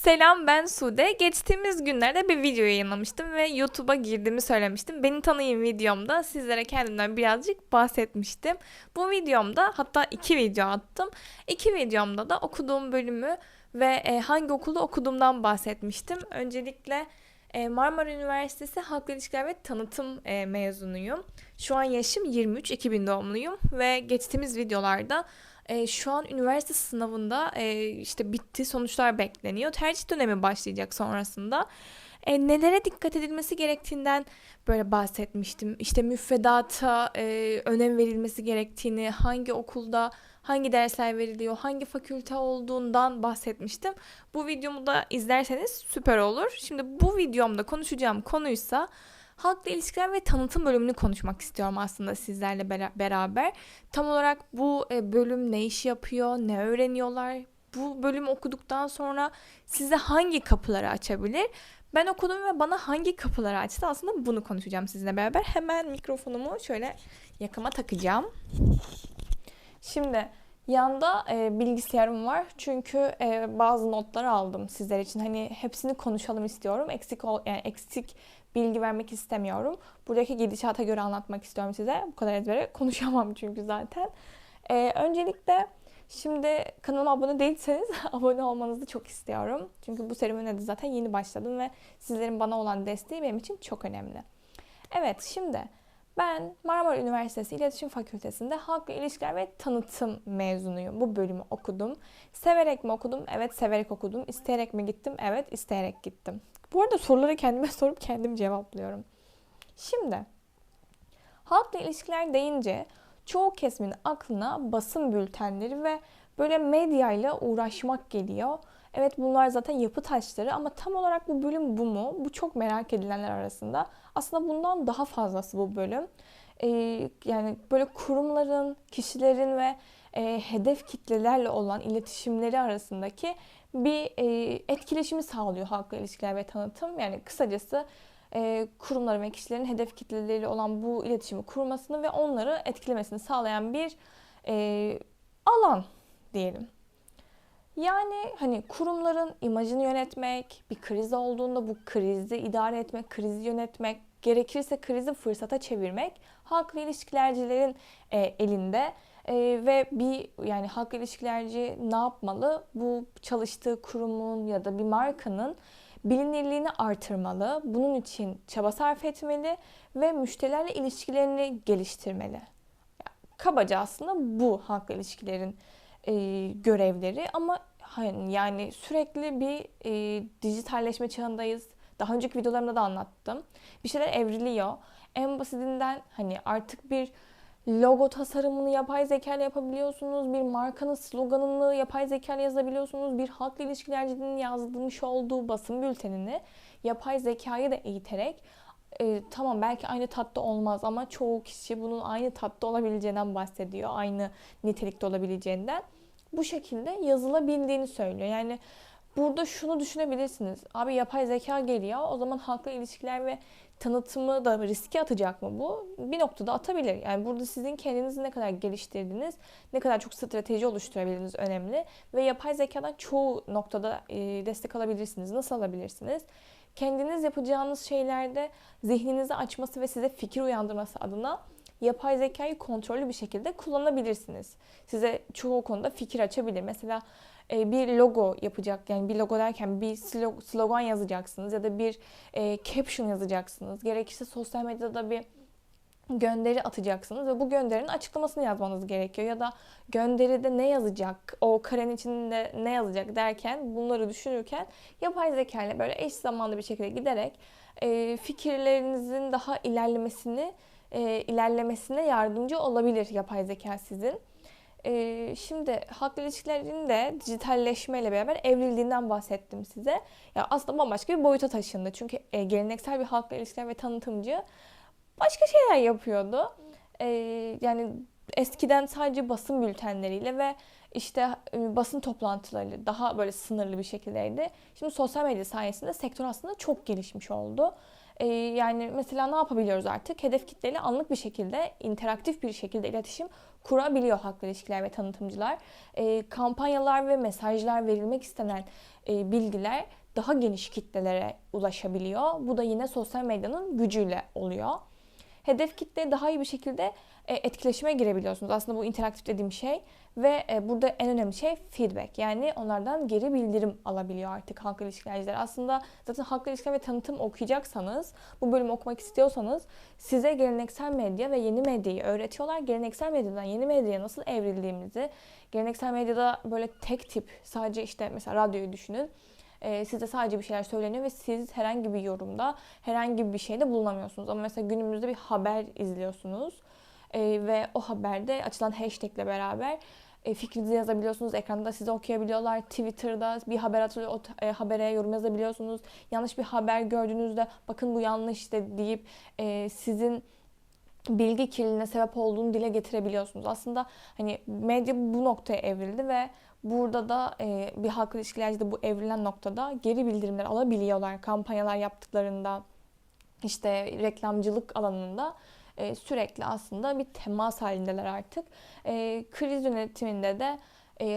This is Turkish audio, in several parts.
Selam, ben Sude. Geçtiğimiz günlerde bir video yayınlamıştım ve YouTube'a girdiğimi söylemiştim. Beni tanıyın videomda sizlere kendimden birazcık bahsetmiştim. Bu videomda hatta iki video attım. İki videomda da okuduğum bölümü ve hangi okulda okuduğumdan bahsetmiştim. Öncelikle Marmara Üniversitesi Halkla İlişkiler ve Tanıtım mezunuyum. Şu an yaşım 23, 2000 doğumluyum ve geçtiğimiz videolarda şu an üniversite sınavında işte bitti, sonuçlar bekleniyor. Tercih dönemi başlayacak sonrasında. Nelere dikkat edilmesi gerektiğinden böyle bahsetmiştim. İşte müfredata önem verilmesi gerektiğini, hangi okulda hangi dersler veriliyor, hangi fakülte olduğundan bahsetmiştim. Bu videomu da izlerseniz süper olur. Şimdi bu videomda konuşacağım konuysa halkla ilişkiler ve tanıtım bölümünü konuşmak istiyorum aslında sizlerle beraber. Tam olarak bu bölüm ne iş yapıyor, ne öğreniyorlar? Bu bölümü okuduktan sonra size hangi kapıları açabilir? Ben okudum ve bana hangi kapıları açtı? Aslında bunu konuşacağım sizinle beraber. Hemen mikrofonumu şöyle yakama takacağım. Şimdi yanda bilgisayarım var çünkü bazı notlar aldım sizler için. Hani hepsini konuşalım istiyorum. Eksik bilgi vermek istemiyorum. Buradaki gidişata göre anlatmak istiyorum size. Bu kadar ezbere konuşamam çünkü zaten. Öncelikle şimdi kanalıma abone değilseniz abone olmanızı çok istiyorum. Çünkü bu serüvene de zaten yeni başladım ve sizlerin bana olan desteği benim için çok önemli. Evet, şimdi ben Marmara Üniversitesi İletişim Fakültesi'nde Halkla İlişkiler ve Tanıtım mezunuyum. Bu bölümü okudum. Severek mi okudum? Evet, severek okudum. İsteyerek mi gittim? Evet, isteyerek gittim. Bu arada soruları kendime sorup kendim cevaplıyorum. Şimdi halkla ilişkiler deyince çoğu kesimin aklına basın bültenleri ve böyle medyayla uğraşmak geliyor. Evet, bunlar zaten yapı taşları ama tam olarak bu bölüm bu mu? Bu çok merak edilenler arasında. Aslında bundan daha fazlası bu bölüm. Yani böyle kurumların, kişilerin ve hedef kitlelerle olan iletişimleri arasındaki bir etkileşimi sağlıyor halkla ilişkiler ve tanıtım. Yani kısacası kurumların ve kişilerin hedef kitleleriyle olan bu iletişimi kurmasını ve onları etkilemesini sağlayan bir alan diyelim. Yani hani kurumların imajını yönetmek, bir kriz olduğunda bu krizi idare etmek, krizi yönetmek, gerekirse krizi fırsata çevirmek halkla ilişkilercilerin elinde. Ve yani halkla ilişkilerci ne yapmalı? Bu çalıştığı kurumun ya da bir markanın bilinirliğini artırmalı. Bunun için çaba sarf etmeli ve müşterilerle ilişkilerini geliştirmeli. Kabaca aslında bu halkla ilişkilerin görevleri ama yani sürekli bir dijitalleşme çağındayız. Daha önceki videolarımda da anlattım. Bir şeyler evriliyor. En basitinden hani artık bir logo tasarımını yapay zeka ile yapabiliyorsunuz. Bir markanın sloganını yapay zeka ile yazabiliyorsunuz. Bir halkla ilişkilercinin yazmış olduğu basın bültenini yapay zekayı da eğiterek tamam belki aynı tatta olmaz ama çoğu kişi bunun aynı tatta olabileceğinden bahsediyor. Aynı nitelikte olabileceğinden. Bu şekilde yazılabildiğini söylüyor. Yani burada şunu düşünebilirsiniz. Abi yapay zeka geliyor. O zaman halkla ilişkiler ve tanıtımı da riske atacak mı bu? Bir noktada atabilir. Yani burada sizin kendinizi ne kadar geliştirdiğiniz, ne kadar çok strateji oluşturabildiğiniz önemli. Ve yapay zekadan çoğu noktada destek alabilirsiniz. Nasıl alabilirsiniz? Kendiniz yapacağınız şeylerde zihninizi açması ve size fikir uyandırması adına yapay zekayı kontrollü bir şekilde kullanabilirsiniz. Size çoğu konuda fikir açabilir. Mesela bir logo yapacak, yani bir logo derken bir slogan yazacaksınız ya da bir caption yazacaksınız. Gerekirse sosyal medyada bir gönderi atacaksınız ve bu gönderinin açıklamasını yazmanız gerekiyor. Ya da gönderide ne yazacak, o karenin içinde ne yazacak derken bunları düşünürken yapay zeka ile böyle eş zamanlı bir şekilde giderek fikirlerinizin daha ilerlemesine yardımcı olabilir yapay zeka sizin. Şimdi halkla ilişkilerin de dijitalleşmeyle beraber evrildiğinden bahsettim size. Ya aslında bambaşka bir boyuta taşındı. Çünkü geleneksel bir halkla ilişkiler ve tanıtımcı başka şeyler yapıyordu. Yani eskiden sadece basın bültenleriyle ve işte basın toplantılarıyla daha böyle sınırlı bir şekildeydi. Şimdi sosyal medya sayesinde sektör aslında çok gelişmiş oldu. Yani mesela ne yapabiliyoruz artık? Hedef kitleyle anlık bir şekilde, interaktif bir şekilde iletişim kurabiliyor halkla ilişkiler ve tanıtımcılar. Kampanyalar ve mesajlar, verilmek istenen bilgiler daha geniş kitlelere ulaşabiliyor. Bu da yine sosyal medyanın gücüyle oluyor. Hedef kitleye daha iyi bir şekilde etkileşime girebiliyorsunuz. Aslında bu interaktif dediğim şey ve burada en önemli şey feedback. Yani onlardan geri bildirim alabiliyor artık halkla ilişkiler. Aslında zaten halkla ilişkiler ve tanıtım okuyacaksanız, bu bölümü okumak istiyorsanız size geleneksel medya ve yeni medyayı öğretiyorlar. Geleneksel medyadan yeni medyaya nasıl evrildiğimizi, geleneksel medyada böyle tek tip sadece işte mesela radyoyu düşünün. Size sadece bir şeyler söyleniyor ve siz herhangi bir yorumda, herhangi bir şeyde bulunamıyorsunuz. Ama mesela günümüzde bir haber izliyorsunuz ve o haberde açılan hashtag ile beraber fikrinizi yazabiliyorsunuz. Ekranda size okuyabiliyorlar. Twitter'da bir haber atılıyor, o habere yorum yazabiliyorsunuz. Yanlış bir haber gördüğünüzde bakın bu yanlış işte deyip sizin bilgi kirliliğine sebep olduğunu dile getirebiliyorsunuz. Aslında hani medya bu noktaya evrildi ve burada da bir halkla ilişkilerce bu evrilen noktada geri bildirimler alabiliyorlar. Kampanyalar yaptıklarında, işte reklamcılık alanında sürekli aslında bir temas halindeler artık. Kriz yönetiminde de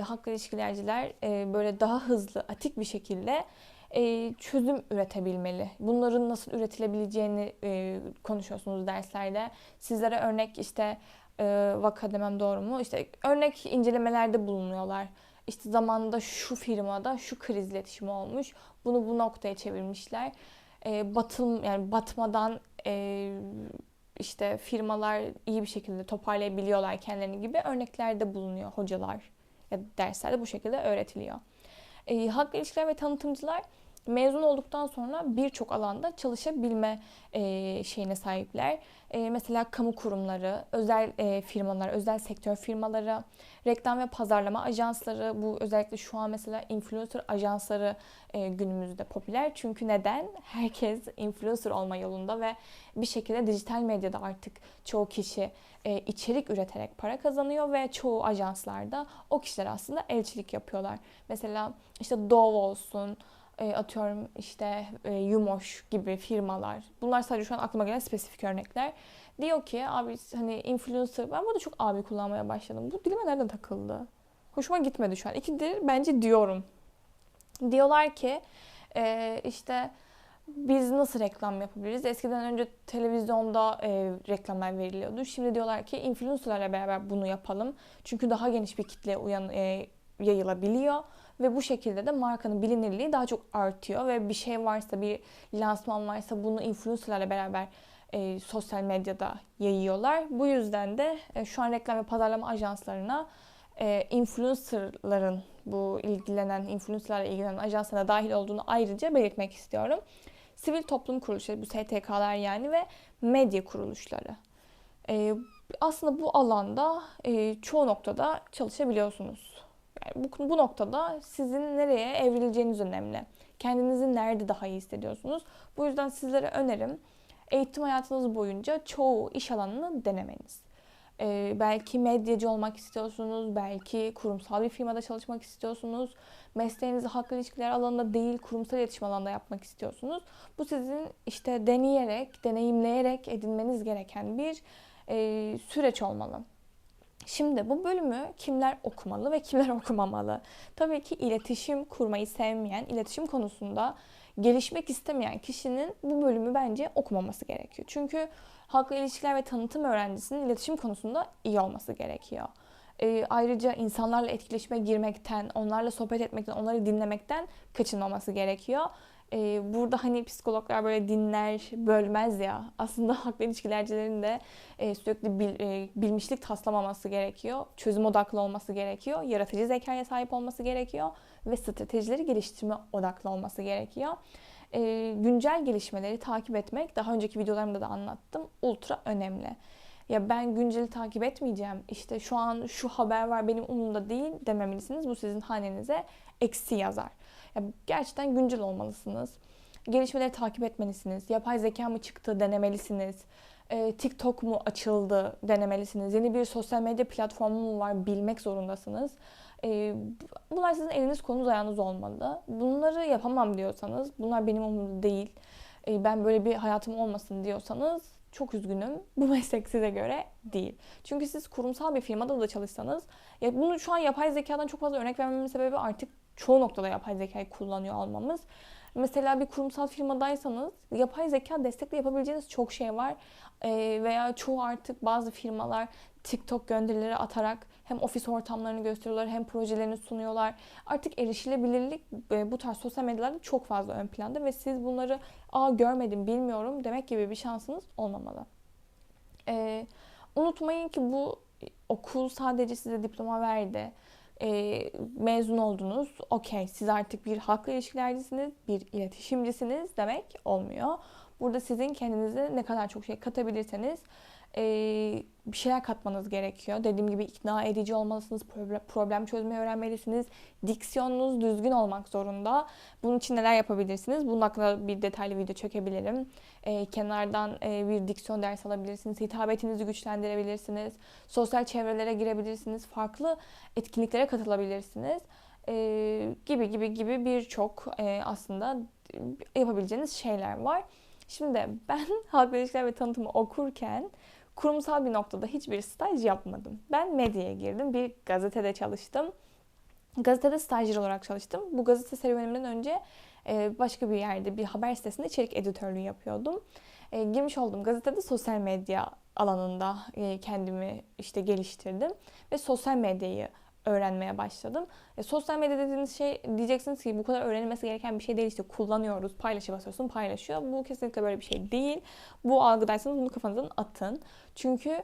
halkla ilişkilerciler böyle daha hızlı, atik bir şekilde çözüm üretebilmeli. Bunların nasıl üretilebileceğini konuşuyorsunuz derslerde. Sizlere örnek işte vaka demem doğru mu? İşte örnek incelemelerde bulunuyorlar. İşte zamanında şu firmada şu kriz iletişimi olmuş. Bunu bu noktaya çevirmişler. Yani batmadan işte firmalar iyi bir şekilde toparlayabiliyorlar kendilerini gibi örneklerde bulunuyor hocalar ya da derslerde bu şekilde öğretiliyor. Halkla ilişkiler ve tanıtımcılar mezun olduktan sonra birçok alanda çalışabilme şeyine sahipler. Mesela kamu kurumları, özel firmalar, özel sektör firmaları, reklam ve pazarlama ajansları, bu özellikle şu an mesela influencer ajansları günümüzde popüler. Çünkü neden? Herkes influencer olma yolunda ve bir şekilde dijital medyada artık çoğu kişi içerik üreterek para kazanıyor ve çoğu ajanslarda o kişiler aslında elçilik yapıyorlar. Mesela işte Dove olsun, atıyorum işte Yumoş gibi firmalar. Bunlar sadece şu an aklıma gelen spesifik örnekler. Diyor ki abi hani influencer, ben burada çok abi kullanmaya başladım. Bu dilime nereden takıldı? Hoşuma gitmedi şu an. İkidir bence diyorum. Diyorlar ki işte biz nasıl reklam yapabiliriz? Eskiden önce televizyonda reklamlar veriliyordu. Şimdi diyorlar ki influencerlarla beraber bunu yapalım. Çünkü daha geniş bir kitle yayılabiliyor. Ve bu şekilde de markanın bilinirliği daha çok artıyor. Ve bir şey varsa, bir lansman varsa bunu influencerlarla beraber sosyal medyada yayıyorlar. Bu yüzden de şu an reklam ve pazarlama ajanslarına influencerların, bu influencerlarla ilgilenen ajanslara dahil olduğunu ayrıca belirtmek istiyorum. Sivil toplum kuruluşları, bu STK'lar yani ve medya kuruluşları. Aslında bu alanda çoğu noktada çalışabiliyorsunuz. Yani bu noktada sizin nereye evrileceğiniz önemli. Kendinizi nerede daha iyi hissediyorsunuz? Bu yüzden sizlere önerim eğitim hayatınız boyunca çoğu iş alanını denemeniz. Belki medyacı olmak istiyorsunuz, belki kurumsal bir firmada çalışmak istiyorsunuz, mesleğinizi halkla ilişkiler alanında değil, kurumsal iletişim alanında yapmak istiyorsunuz. Bu sizin işte deneyerek, deneyimleyerek edinmeniz gereken bir süreç olmalı. Şimdi bu bölümü kimler okumalı ve kimler okumamalı? Tabii ki iletişim kurmayı sevmeyen, iletişim konusunda gelişmek istemeyen kişinin bu bölümü bence okumaması gerekiyor. Çünkü halkla ilişkiler ve tanıtım öğrencisinin iletişim konusunda iyi olması gerekiyor. Ayrıca insanlarla etkileşime girmekten, onlarla sohbet etmekten, onları dinlemekten kaçınmaması gerekiyor. Burada hani psikologlar böyle dinler, bölmez ya. Aslında halkla ilişkilercilerin de sürekli bilmişlik taslamaması gerekiyor. Çözüm odaklı olması gerekiyor. Yaratıcı zekaya sahip olması gerekiyor. Ve stratejileri geliştirme odaklı olması gerekiyor. Güncel gelişmeleri takip etmek, daha önceki videolarımda da anlattım, ultra önemli. Ya ben günceli takip etmeyeceğim, işte şu an şu haber var benim umurumda değil dememelisiniz. Bu sizin hanenize eksi yazar. Ya gerçekten güncel olmalısınız. Gelişmeleri takip etmelisiniz. Yapay zeka mı çıktı denemelisiniz. TikTok mu açıldı denemelisiniz. Yeni bir sosyal medya platformu mu var bilmek zorundasınız. Bunlar sizin eliniz kolunuz ayağınız olmalı. Bunları yapamam diyorsanız, bunlar benim umurumda değil, ben böyle bir hayatım olmasın diyorsanız çok üzgünüm. Bu meslek size göre değil. Çünkü siz kurumsal bir firmada da çalışsanız, ya bunu şu an yapay zekadan çok fazla örnek vermemin sebebi artık çoğu noktada yapay zekayı kullanıyor olmamız. Mesela bir kurumsal firmadaysanız yapay zeka destekle yapabileceğiniz çok şey var. Veya çoğu artık bazı firmalar TikTok gönderileri atarak hem ofis ortamlarını gösteriyorlar hem projelerini sunuyorlar. Artık erişilebilirlik bu tarz sosyal medyalarda çok fazla ön planda ve siz bunları görmedim, bilmiyorum demek gibi bir şansınız olmamalı. Unutmayın ki bu okul sadece size diploma verdi. Mezun oldunuz. Okey, siz artık bir halkla ilişkilercisiniz, bir iletişimcisiniz demek olmuyor. Burada sizin kendinize ne kadar çok şey katabilirseniz bir şeyler katmanız gerekiyor. Dediğim gibi ikna edici olmalısınız, problem çözmeyi öğrenmelisiniz. Diksiyonunuz düzgün olmak zorunda. Bunun için neler yapabilirsiniz? Bunun hakkında bir detaylı video çekebilirim. Kenardan bir diksiyon dersi alabilirsiniz. Hitabetinizi güçlendirebilirsiniz. Sosyal çevrelere girebilirsiniz. Farklı etkinliklere katılabilirsiniz. Gibi birçok aslında yapabileceğiniz şeyler var. Şimdi ben halkla ilişkiler ve tanıtımı okurken kurumsal bir noktada hiçbir staj yapmadım. Ben medyaya girdim. Bir gazetede çalıştım. Gazetede stajyer olarak çalıştım. Bu gazete serüvenimden önce başka bir yerde bir haber sitesinde içerik editörlüğü yapıyordum. Girmiş olduğum gazetede sosyal medya alanında kendimi işte geliştirdim ve sosyal medyayı öğrenmeye başladım. Sosyal medya dediğiniz şey, diyeceksiniz ki bu kadar öğrenilmesi gereken bir şey değil, işte kullanıyoruz, paylaşa basıyorsun, paylaşıyor. Bu kesinlikle böyle bir şey değil. Bu algıdaysanız bunu kafanızdan atın. Çünkü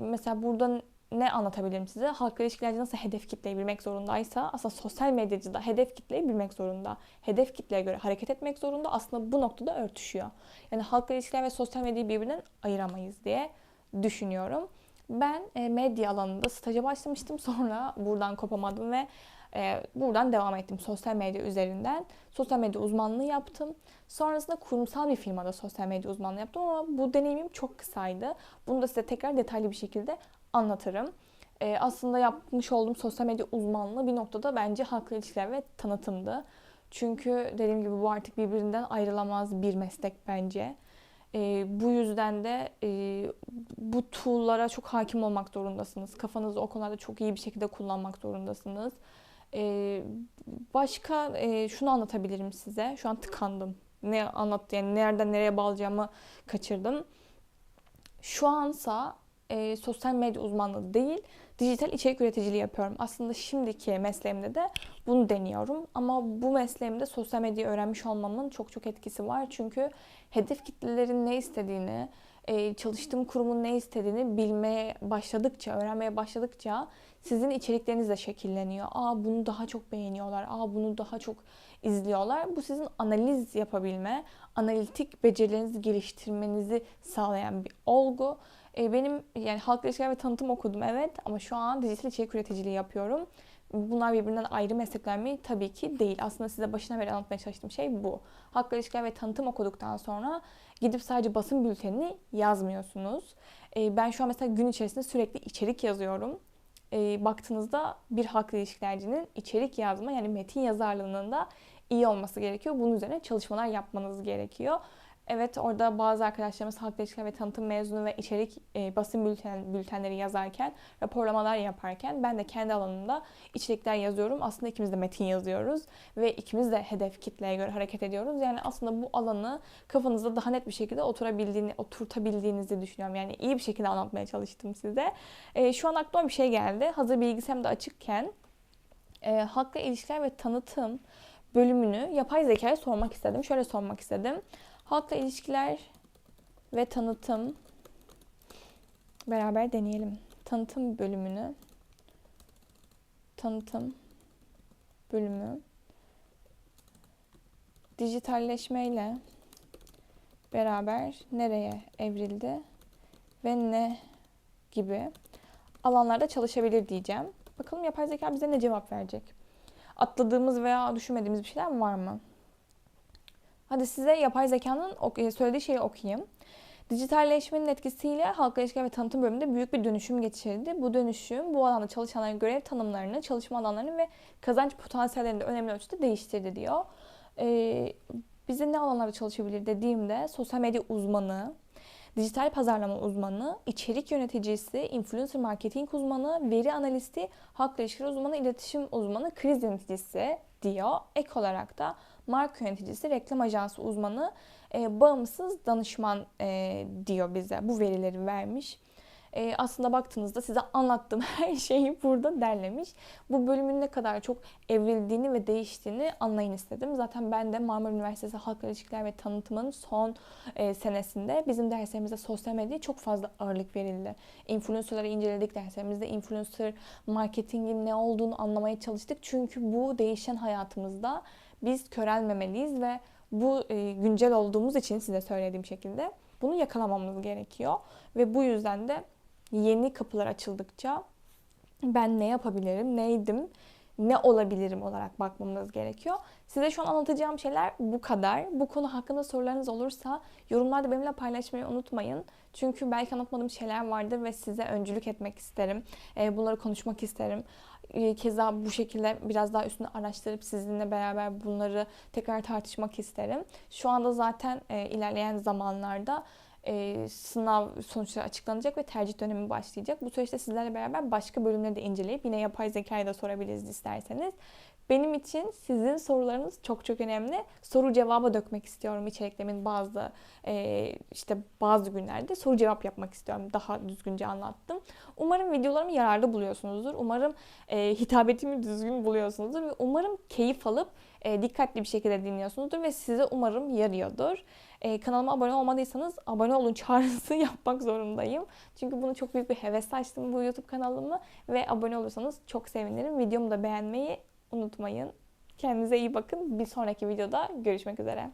mesela burada ne anlatabilirim size? Halkla ilişkilerce nasıl hedef kitleyi bilmek zorundaysa aslında sosyal medyacı da hedef kitleyi bilmek zorunda. Hedef kitleye göre hareket etmek zorunda. Aslında bu noktada örtüşüyor. Yani halkla ilişkiler ve sosyal medyayı birbirinden ayıramayız diye düşünüyorum. Ben medya alanında staja başlamıştım. Sonra buradan kopamadım ve buradan devam ettim sosyal medya üzerinden. Sosyal medya uzmanlığı yaptım. Sonrasında kurumsal bir firmada sosyal medya uzmanlığı yaptım ama bu deneyimim çok kısaydı. Bunu da size tekrar detaylı bir şekilde anlatırım. Aslında yapmış olduğum sosyal medya uzmanlığı bir noktada bence halkla ilişkiler ve tanıtımdı. Çünkü dediğim gibi bu artık birbirinden ayrılamaz bir meslek bence. Bu yüzden de bu tool'lara çok hakim olmak zorundasınız. Kafanızı o konularda çok iyi bir şekilde kullanmak zorundasınız. Başka şunu anlatabilirim size. Şu an tıkandım. Ne anlattı, yani nereden nereye bağlayacağımı kaçırdım. Şu ansa sosyal medya uzmanlığı değil, dijital içerik üreticiliği yapıyorum. Aslında şimdiki mesleğimde de bunu deniyorum. Ama bu mesleğimde sosyal medyayı öğrenmiş olmamın çok etkisi var. Çünkü hedef kitlelerin ne istediğini, çalıştığım kurumun ne istediğini bilmeye başladıkça, öğrenmeye başladıkça sizin içerikleriniz de şekilleniyor. Bunu daha çok beğeniyorlar, bunu daha çok izliyorlar. Bu sizin analiz yapabilme, analitik becerilerinizi geliştirmenizi sağlayan bir olgu. Benim yani halkla ilişkiler ve tanıtım okudum, evet, ama şu an dijital içerik üreticiliği yapıyorum. Bunlar birbirinden ayrı meslekler mi? Tabii ki değil. Aslında size başına beri anlatmaya çalıştığım şey bu. Halkla ilişkiler ve tanıtım okuduktan sonra gidip sadece basın bültenini yazmıyorsunuz. Ben şu an mesela gün içerisinde sürekli içerik yazıyorum. Baktığınızda bir halkla ilişkilercinin içerik yazma, yani metin yazarlığının da iyi olması gerekiyor. Bunun üzerine çalışmalar yapmanız gerekiyor. Evet, orada bazı arkadaşlarımız halkla ilişkiler ve tanıtım mezunu ve içerik basın bültenleri yazarken, raporlamalar yaparken ben de kendi alanımda içerikler yazıyorum. Aslında ikimiz de metin yazıyoruz ve ikimiz de hedef kitleye göre hareket ediyoruz. Yani aslında bu alanı kafanızda daha net bir şekilde oturtabildiğinizi düşünüyorum. Yani iyi bir şekilde anlatmaya çalıştım size. Şu an aklıma bir şey geldi. Hazır bilgisayarım da açıkken halkla ilişkiler ve tanıtım bölümünü yapay zekaya sormak istedim. Şöyle sormak istedim. Halkla ilişkiler ve tanıtım, beraber deneyelim. Tanıtım bölümü dijitalleşmeyle beraber nereye evrildi ve ne gibi alanlarda çalışabilir diyeceğim. Bakalım yapay zeka bize ne cevap verecek? Atladığımız veya düşünmediğimiz bir şeyler var mı? Hadi size yapay zekanın söylediği şeyi okuyayım. Dijitalleşmenin etkisiyle halkla ilişkiler ve tanıtım bölümünde büyük bir dönüşüm geçirdi. Bu dönüşüm bu alanda çalışanların görev tanımlarını, çalışma alanlarını ve kazanç potansiyellerini de önemli ölçüde değiştirdi diyor. Bize ne alanlarda çalışabilir dediğimde sosyal medya uzmanı, dijital pazarlama uzmanı, içerik yöneticisi, influencer marketing uzmanı, veri analisti, halkla ilişkiler uzmanı, iletişim uzmanı, kriz yöneticisi diyor. Ek olarak da marka yöneticisi, reklam ajansı uzmanı, bağımsız danışman diyor bize. Bu verileri vermiş. Aslında baktığınızda size anlattığım her şeyi burada derlemiş. Bu bölümün ne kadar çok evrildiğini ve değiştiğini anlayın istedim. Zaten ben de Marmara Üniversitesi Halkla İlişkiler ve Tanıtım'ın son senesinde bizim derslerimizde sosyal medyaya çok fazla ağırlık verildi. Influencer'ları inceledik derslerimizde. Influencer marketingin ne olduğunu anlamaya çalıştık. Çünkü bu değişen hayatımızda biz körelmemeliyiz ve bu güncel olduğumuz için size söylediğim şekilde bunu yakalamamız gerekiyor. Ve bu yüzden de yeni kapılar açıldıkça ben ne yapabilirim, neydim, ne olabilirim olarak bakmamız gerekiyor. Size şu an anlatacağım şeyler bu kadar. Bu konu hakkında sorularınız olursa yorumlarda benimle paylaşmayı unutmayın. Çünkü belki anlatmadığım şeyler vardır ve size öncülük etmek isterim. Bunları konuşmak isterim. Keza bu şekilde biraz daha üstüne araştırıp sizinle beraber bunları tekrar tartışmak isterim. Şu anda zaten ilerleyen zamanlarda sınav sonuçları açıklanacak ve tercih dönemi başlayacak. Bu süreçte sizlerle beraber başka bölümleri de inceleyip yine yapay zekayı da sorabiliriz isterseniz. Benim için sizin sorularınız çok çok önemli. Soru cevaba dökmek istiyorum içeriklerimin bazı günlerde soru cevap yapmak istiyorum. Daha düzgünce anlattım. Umarım videolarımı yararlı buluyorsunuzdur. Umarım hitabetimi düzgün buluyorsunuzdur ve umarım keyif alıp dikkatli bir şekilde dinliyorsunuzdur ve size umarım yarıyordur. Kanalıma abone olmadıysanız abone olun çağrısı yapmak zorundayım. Çünkü bunu çok büyük bir hevesle açtım bu YouTube kanalımı ve abone olursanız çok sevinirim. Videomu da beğenmeyi unutmayın. Kendinize iyi bakın. Bir sonraki videoda görüşmek üzere.